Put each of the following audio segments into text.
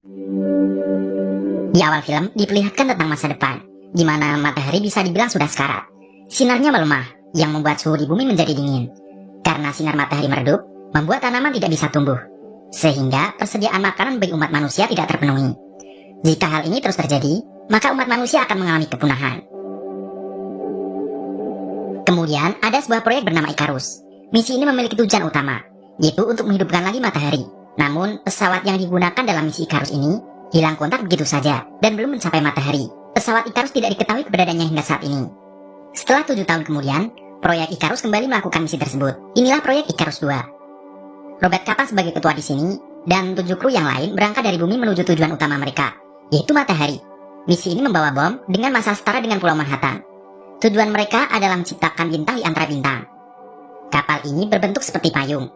Di awal film diperlihatkan tentang masa depan, di mana matahari bisa dibilang sudah sekarat. Sinarnya melemah, yang membuat suhu di bumi menjadi dingin. Karena sinar matahari meredup, membuat tanaman tidak bisa tumbuh, sehingga persediaan makanan bagi umat manusia tidak terpenuhi. Jika hal ini terus terjadi, maka umat manusia akan mengalami kepunahan. Kemudian ada sebuah proyek bernama Ikarus. Misi ini memiliki tujuan utama, yaitu untuk menghidupkan lagi matahari. Namun, pesawat yang digunakan dalam misi Ikarus ini hilang kontak begitu saja dan belum mencapai matahari. Pesawat Ikarus tidak diketahui keberadaannya hingga saat ini. Setelah 7 tahun kemudian, proyek Ikarus kembali melakukan misi tersebut. Inilah proyek Ikarus 2. Robert Capa sebagai ketua di sini, dan 7 kru yang lain berangkat dari bumi menuju tujuan utama mereka, yaitu matahari. Misi ini membawa bom dengan massa setara dengan Pulau Manhattan. Tujuan mereka adalah menciptakan bintang di antara bintang. Kapal ini berbentuk seperti payung.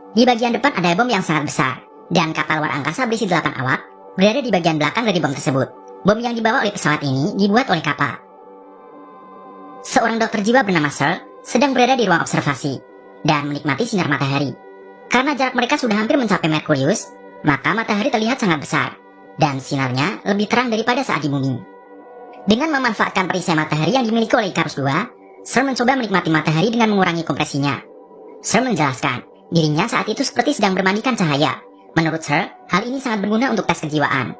Di bagian depan ada bom yang sangat besar, dan kapal luar angkasa berisi 8 awak berada di bagian belakang dari bom tersebut. Bom yang dibawa oleh pesawat ini dibuat oleh kapal. Seorang dokter jiwa bernama Searle sedang berada di ruang observasi dan menikmati sinar matahari. Karena jarak mereka sudah hampir mencapai Merkurius, maka matahari terlihat sangat besar, dan sinarnya lebih terang daripada saat di bumi. Dengan memanfaatkan perisai matahari yang dimiliki oleh Ikarus 2, Searle mencoba menikmati matahari dengan mengurangi kompresinya. Searle menjelaskan, dirinya saat itu seperti sedang bermandikan cahaya. Menurut Searle, hal ini sangat berguna untuk tes kejiwaan.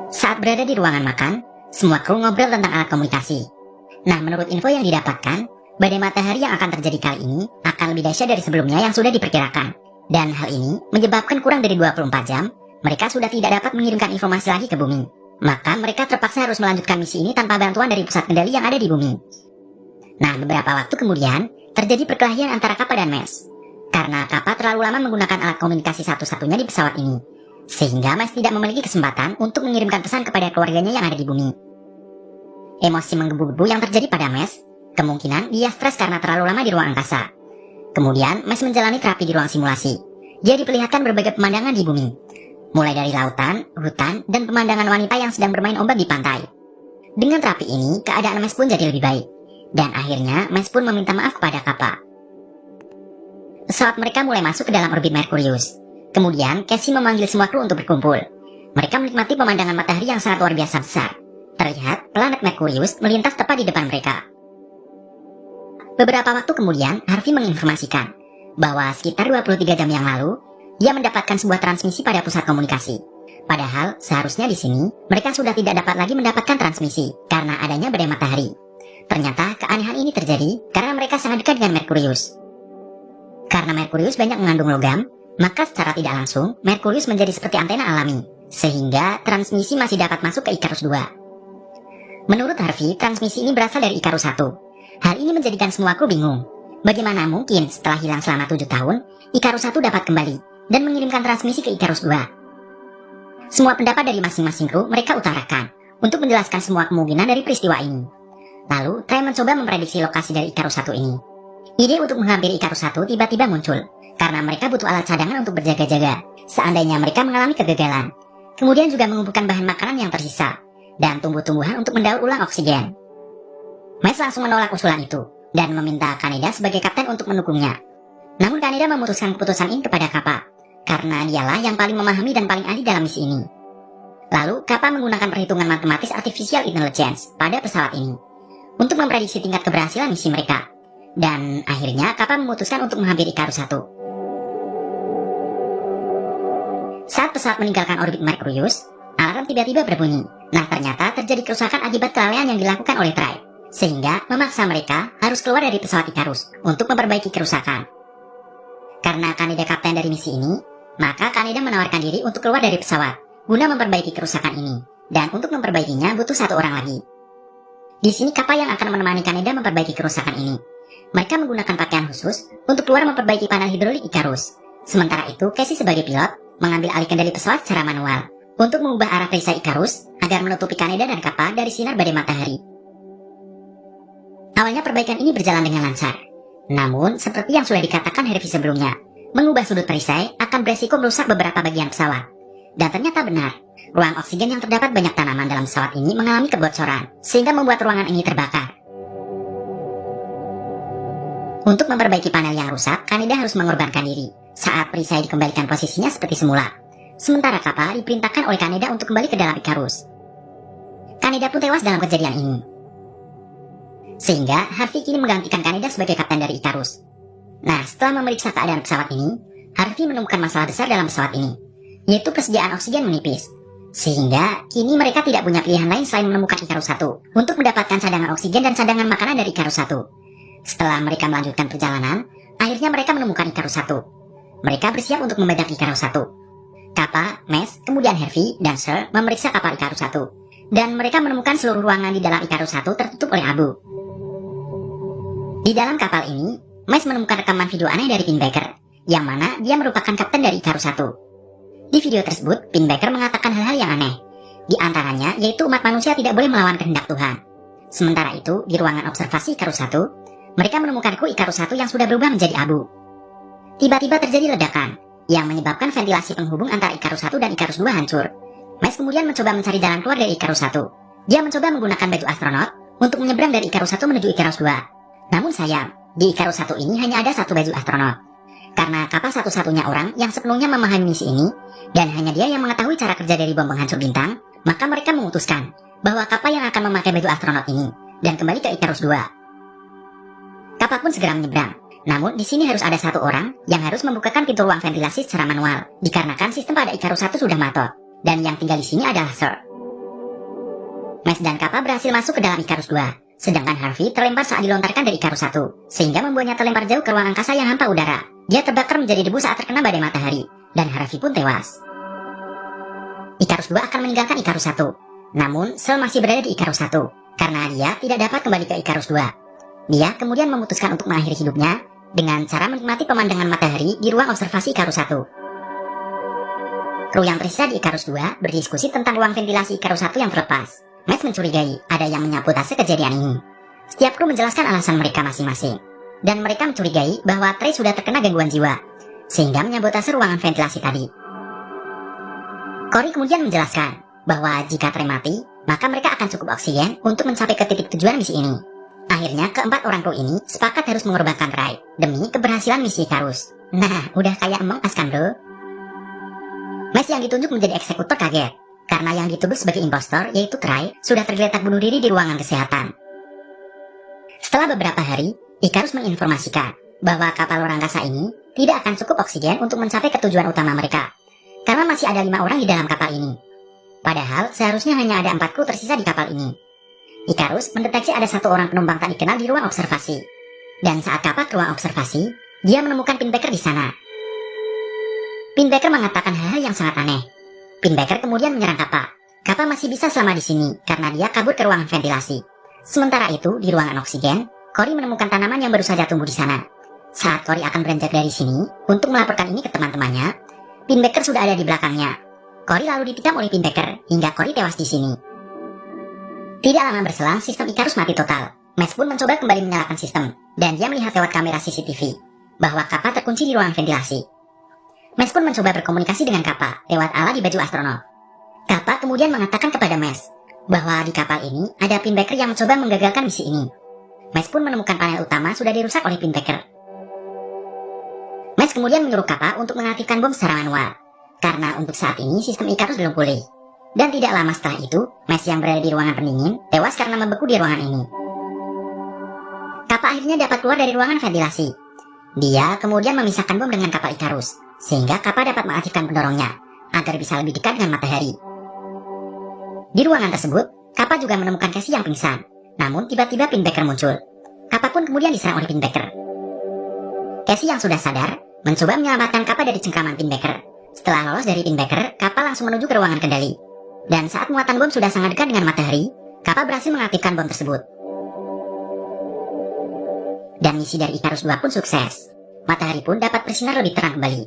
Saat berada di ruangan makan, semua kru ngobrol tentang alat komunikasi. Nah, menurut info yang didapatkan, badai matahari yang akan terjadi kali ini akan lebih dahsyat dari sebelumnya yang sudah diperkirakan. Dan hal ini menyebabkan kurang dari 24 jam, mereka sudah tidak dapat mengirimkan informasi lagi ke bumi. Maka mereka terpaksa harus melanjutkan misi ini tanpa bantuan dari pusat kendali yang ada di bumi. Nah, beberapa waktu kemudian, terjadi perkelahian antara Capa dan Mes. Karena Capa terlalu lama menggunakan alat komunikasi satu-satunya di pesawat ini, sehingga Mes tidak memiliki kesempatan untuk mengirimkan pesan kepada keluarganya yang ada di bumi. Emosi menggebu-gebu yang terjadi pada Mes, kemungkinan dia stres karena terlalu lama di ruang angkasa. Kemudian Mes menjalani terapi di ruang simulasi. Dia diperlihatkan berbagai pemandangan di bumi, mulai dari lautan, hutan, dan pemandangan wanita yang sedang bermain ombak di pantai. Dengan terapi ini, keadaan Mes pun jadi lebih baik. Dan akhirnya, Mes pun meminta maaf kepada Capa. Pesawat mereka mulai masuk ke dalam orbit Merkurius. Kemudian, Casey memanggil semua kru untuk berkumpul. Mereka menikmati pemandangan matahari yang sangat luar biasa besar. Terlihat, planet Merkurius melintas tepat di depan mereka. Beberapa waktu kemudian, Harvey menginformasikan bahwa sekitar 23 jam yang lalu, dia mendapatkan sebuah transmisi pada pusat komunikasi. Padahal, seharusnya di sini, mereka sudah tidak dapat lagi mendapatkan transmisi karena adanya badai matahari. Ternyata keanehan ini terjadi karena mereka sangat dekat dengan Merkurius. Karena Merkurius banyak mengandung logam, maka secara tidak langsung Merkurius menjadi seperti antena alami, sehingga transmisi masih dapat masuk ke Ikarus 2. Menurut Harvey, transmisi ini berasal dari Ikarus 1. Hal ini menjadikan semua kru bingung. Bagaimana mungkin setelah hilang selama 7 tahun, Ikarus 1 dapat kembali dan mengirimkan transmisi ke Ikarus 2? Semua pendapat dari masing-masing kru mereka utarakan untuk menjelaskan semua kemungkinan dari peristiwa ini. Lalu, Trey mencoba memprediksi lokasi dari Ikarus 1 ini. Ide untuk menghampiri Ikarus 1 tiba-tiba muncul, karena mereka butuh alat cadangan untuk berjaga-jaga, seandainya mereka mengalami kegagalan. Kemudian juga mengumpulkan bahan makanan yang tersisa, dan tumbuh-tumbuhan untuk mendaur ulang oksigen. Mes langsung menolak usulan itu, dan meminta Kaneda sebagai kapten untuk mendukungnya. Namun Kaneda memutuskan keputusan ini kepada Capa, karena dialah yang paling memahami dan paling ahli dalam misi ini. Lalu, Capa menggunakan perhitungan matematis artificial intelligence pada pesawat ini untuk memprediksi tingkat keberhasilan misi mereka. Dan akhirnya Capa memutuskan untuk menghampiri Ikarus 1. Saat pesawat meninggalkan orbit Merkurius, alarm tiba-tiba berbunyi. Nah, ternyata terjadi kerusakan akibat kelalaian yang dilakukan oleh Trey, sehingga memaksa mereka harus keluar dari pesawat Ikarus untuk memperbaiki kerusakan. Karena Kaneda kapten dari misi ini, maka Kaneda menawarkan diri untuk keluar dari pesawat guna memperbaiki kerusakan ini. Dan untuk memperbaikinya butuh 1 orang lagi. Di sini Capa yang akan menemani Kaneda memperbaiki kerusakan ini. Mereka menggunakan pakaian khusus untuk keluar memperbaiki panel hidrolik Ikarus. Sementara itu, Casey sebagai pilot mengambil alih kendali pesawat secara manual untuk mengubah arah perisai Ikarus agar menutupi Kaneda dan Capa dari sinar badai matahari. Awalnya perbaikan ini berjalan dengan lancar. Namun, seperti yang sudah dikatakan Harvey sebelumnya, mengubah sudut perisai akan beresiko merusak beberapa bagian pesawat. Dan ternyata benar, ruang oksigen yang terdapat banyak tanaman dalam pesawat ini mengalami kebocoran, sehingga membuat ruangan ini terbakar. Untuk memperbaiki panel yang rusak, Kaneda harus mengorbankan diri. saat perisai dikembalikan posisinya seperti semula. Sementara Kappa diperintahkan oleh Kaneda untuk kembali ke dalam Icarus. Kaneda pun tewas dalam kejadian ini. Sehingga Harvey kini menggantikan Kaneda sebagai kapten dari Icarus. Nah, setelah memeriksa keadaan pesawat ini, Harvey menemukan masalah besar dalam pesawat ini, yaitu persediaan oksigen menipis. Sehingga kini mereka tidak punya pilihan lain selain menemukan Icarus 1 untuk mendapatkan cadangan oksigen dan cadangan makanan dari Icarus 1. Setelah mereka melanjutkan perjalanan, akhirnya mereka menemukan Icarus 1. Mereka bersiap untuk membedak Icarus 1. Kappa, Mes, kemudian Harvey, dan Sir memeriksa kapal Icarus 1. Dan mereka menemukan seluruh ruangan di dalam Icarus 1 tertutup oleh abu. Di dalam kapal ini, Mes menemukan rekaman video aneh dari Pinbacker, yang mana dia merupakan kapten dari Icarus 1. Di video tersebut, Pinbacker mengatakan hal-hal yang aneh. Di antaranya, yaitu umat manusia tidak boleh melawan kehendak Tuhan. Sementara itu, di ruangan observasi Icarus 1, mereka menemukan kru Icarus 1 yang sudah berubah menjadi abu. Tiba-tiba terjadi ledakan, yang menyebabkan ventilasi penghubung antara Icarus 1 dan Icarus 2 hancur. Mes kemudian mencoba mencari jalan keluar dari Icarus 1. Dia mencoba menggunakan baju astronot untuk menyeberang dari Icarus 1 menuju Icarus 2. Namun sayang, di Icarus 1 ini hanya ada satu baju astronot. Karena Kappa satu-satunya orang yang sepenuhnya memahami misi ini, dan hanya dia yang mengetahui cara kerja dari bom penghancur bintang, maka mereka memutuskan bahwa Kappa yang akan memakai baju astronot ini dan kembali ke Icarus 2. Kappa pun segera menyeberang. Namun di sini harus ada satu orang yang harus membukakan pintu ruang ventilasi secara manual, dikarenakan sistem pada Icarus 1 sudah matot, dan yang tinggal di sini adalah Sir. Mes dan Kappa berhasil masuk ke dalam Icarus 2, sedangkan Harvey terlempar saat dilontarkan dari Icarus 1, sehingga membuatnya terlempar jauh ke ruang angkasa yang hampa udara. Dia terbakar menjadi debu saat terkena badai matahari, dan Harvey pun tewas. Icarus 2 akan meninggalkan Icarus 1, namun Sir masih berada di Icarus 1, karena dia tidak dapat kembali ke Icarus 2. Dia kemudian memutuskan untuk mengakhiri hidupnya dengan cara menikmati pemandangan matahari di ruang observasi Icarus 1. Kru yang tersisa di Icarus 2 berdiskusi tentang ruang ventilasi Icarus 1 yang terlepas. Mes mencurigai ada yang menyabotase kejadian ini. Setiap kru menjelaskan alasan mereka masing-masing, dan mereka mencurigai bahwa Trey sudah terkena gangguan jiwa, sehingga menyabotase ruangan ventilasi tadi. Cory kemudian menjelaskan bahwa jika Trey mati, maka mereka akan cukup oksigen untuk mencapai ke titik tujuan misi ini. Akhirnya, keempat orang kru ini sepakat harus mengorbankan Ray demi keberhasilan misi Icarus. Nah, udah kayak Among Us kan bro? Mes yang ditunjuk menjadi eksekutor kaget, karena yang dituduh sebagai impostor, yaitu Ray, sudah tergeletak bunuh diri di ruangan kesehatan. Setelah beberapa hari, Icarus menginformasikan bahwa kapal luar angkasa ini tidak akan cukup oksigen untuk mencapai ke tujuan utama mereka, karena masih ada 5 orang di dalam kapal ini. Padahal, seharusnya hanya ada 4 kru tersisa di kapal ini. Icarus mendeteksi ada satu orang penumpang tak dikenal di ruang observasi. Dan saat Kappa ke ruang observasi, dia menemukan Pinbacker di sana. Pinbacker mengatakan hal-hal yang sangat aneh. Pinbacker kemudian menyerang Kappa. Kappa masih bisa selama di sini karena dia kabur ke ruangan ventilasi. Sementara itu, di ruangan oksigen, Cory menemukan tanaman yang baru saja tumbuh di sana. Saat Cory akan beranjak dari sini untuk melaporkan ini ke teman-temannya, Pinbacker sudah ada di belakangnya. Cory lalu ditikam oleh Pinbacker hingga Cory tewas di sini. Tidak lama berselang, sistem Icarus mati total. Mes pun mencoba kembali menyalakan sistem, dan dia melihat lewat kamera CCTV bahwa Kappa terkunci di ruang ventilasi. Mes pun mencoba berkomunikasi dengan Kappa lewat ala di baju astronot. Kappa kemudian mengatakan kepada Mes bahwa di kapal ini ada Pinbacker yang mencoba menggagalkan misi ini. Mes pun menemukan panel utama sudah dirusak oleh Pinbacker. Mes kemudian menyuruh Kappa untuk mengaktifkan bom secara manual, karena untuk saat ini sistem Icarus belum pulih. Dan tidak lama setelah itu, Mes yang berada di ruangan pendingin tewas karena membeku di ruangan ini. Kappa akhirnya dapat keluar dari ruangan ventilasi. Dia kemudian memisahkan bom dengan kapal Icarus, sehingga Kappa dapat mengaktifkan pendorongnya agar bisa lebih dekat dengan matahari. Di ruangan tersebut, Kappa juga menemukan Casey yang pingsan. Namun tiba-tiba Pinbacker muncul. Kappa pun kemudian diserang oleh Pinbacker. Casey yang sudah sadar mencoba menyelamatkan Kappa dari cengkraman Pinbacker. Setelah lolos dari Pinbacker, Kappa langsung menuju ke ruangan kendali. Dan saat muatan bom sudah sangat dekat dengan matahari, Kappa berhasil mengaktifkan bom tersebut. Dan misi dari Icarus 2 pun sukses. Matahari pun dapat bersinar lebih terang kembali.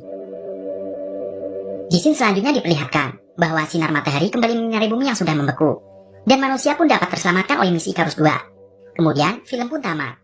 Di scene selanjutnya diperlihatkan bahwa sinar matahari kembali menyinari bumi yang sudah membeku. Dan manusia pun dapat terselamatkan oleh misi Icarus 2. Kemudian, film pun tamat.